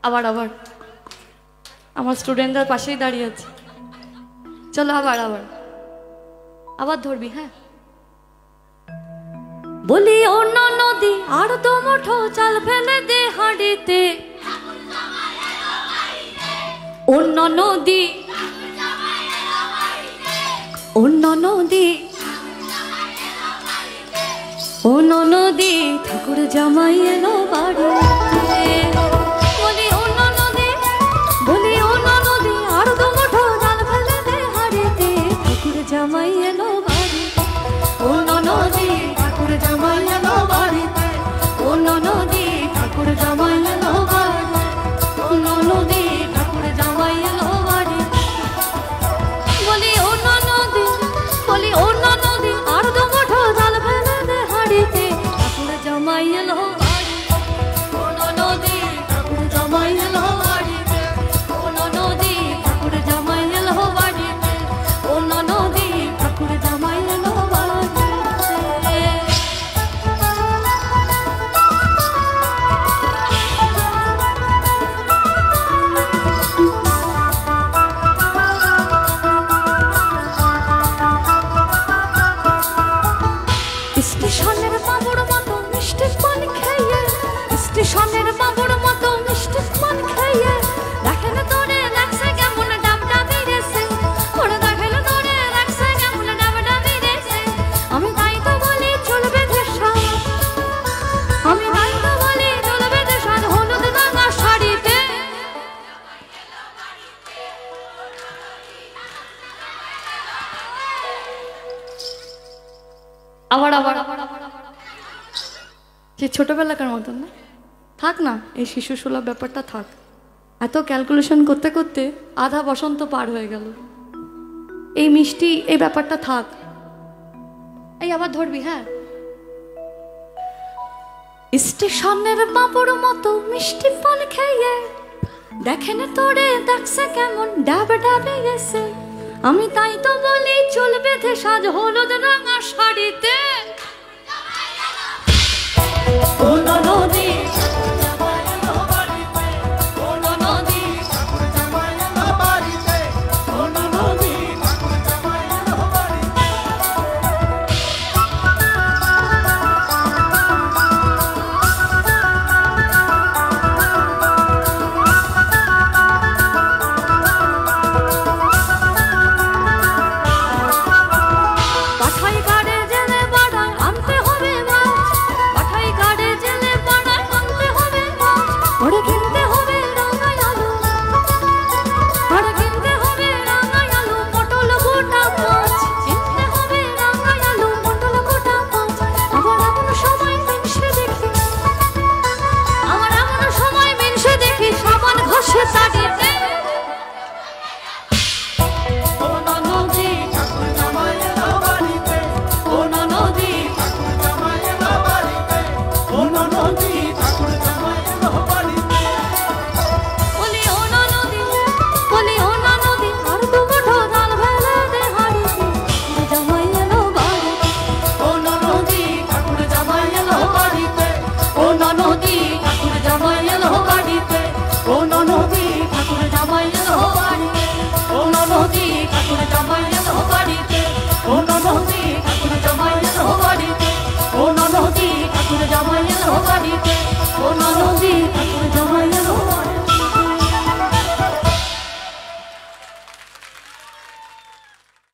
আবার আবার আমার স্টুডেন্টদের পাশেই দাঁড়িয়ে আছে। চলো আবার আবার আবার ধরবি। হ্যাঁ, বলি অন্য নদী আর তো মুঠো চাল ফেলে দে হাঁড়িতে, অন্য নদী অন্য নদী অন্য নদী ঠাকুর জামাই এলো বাড়িতে। বলি অন্য নদী, বলি অন্য নদী আর তো মুঠো চাল ফেলে দে হাঁড়িতে, ঠাকুর জামাই এলো বাড়িতে। অন্য নদী ঠাকুর জামাই এলো বাড়িতে, অন্য নদী ঠাকুর জামাই এলো বাড়িতে, অন্য নদী ঠাকুর জামাই এলো বাড়িতে। বলি অন্য নদী, বলি অন্য নদী আর তো মুঠো চাল ফেলে দে হাঁড়িতে, ঠাকুর জামাই এলো বাড়িতে। অন্য নদী ঠাকুর জামাই এলো বাড়িতে, অন্য নদী ঠাকুর জামাই এলো বাড়িতে, অন্য নদী ঠাকুর জামাই এলো বাড়িতে। স্টেশনের বাবুর মতো মিষ্টি পান খেয়ে, স্টেশনের বাবুর মতো মিষ্টি পান খেয়ে, দেখেন তোরে লাগছে কেমন ডাবটা বেড়েছে, ওরে দেখেন তোরে লাগছে কেমন ডাবটা বেড়েছে। আমি তাই তো বলি চলবে দেশা, আমি তাই তো বলি চলবে দেশা হলুদ রাঙা শাড়িতে। আবার আবার যে ছোটবেলাকার মতন না, থাক না এই শিশু সুলভ ব্যাপারটা থাক। এত ক্যালকুলেশন করতে করতে আধা বসন্ত পার হয়ে গেল। এই মিষ্টি এই ব্যাপারটা থাক। এই আবার ধরবি। হ্যাঁ, স্টেশনের বাবুর মতো মিষ্টি পান খেয়ে, দেখেন তোরে দেখছে কেমন ডাব ডাবে গেছে। আমি তাই তো বলি চলবে সাজ হলুদ রাঙা শাড়িতে। অন্য নদী অন্য নদী অন্য নদী পাঠাই গাড়ে জেলে বাড়ায় আনতে হবে মাছ, পাঠাই গাড়ে জেলে বাড়ায় আনতে হবে মাছ। ওরে কিনতে হবে রাঙাই আলু, ওরে কিনতে হবে রাঙাই আলু পটল গোটা মাছ, কিনতে হবে রাঙাই আলু পটল গোটা মাছ। আবার এমন সময় মিনসে দেখি, আমার এমন সময় মিনসে দেখি সাবান ঘষে তাড়িতে। অন্য নদী ঠাকুর জামাই এলো বাড়িতে, অন্য নদী ঠাকুর জামাই এলো বাড়িতে, অন্য নদী ঠাকুর জামাই এলো বাড়িতে। বলি অন্য নদী, বলি অন্য নদী আর তো মুঠো চাল ফেলে দে হাঁড়িতে, ঠাকুর জামাই এলো বাড়িতে। অন্য নদী ঠাকুর জামাই এলো বাড়িতে, অন্য নদী ঠাকুর জামাই এলো বাড়িতে, অন্য নদী ঠাকুর জামাই এলো বাড়িতে, অন্য নদী ঠাকুর জামাই এলো বাড়িতে, অন্য নদী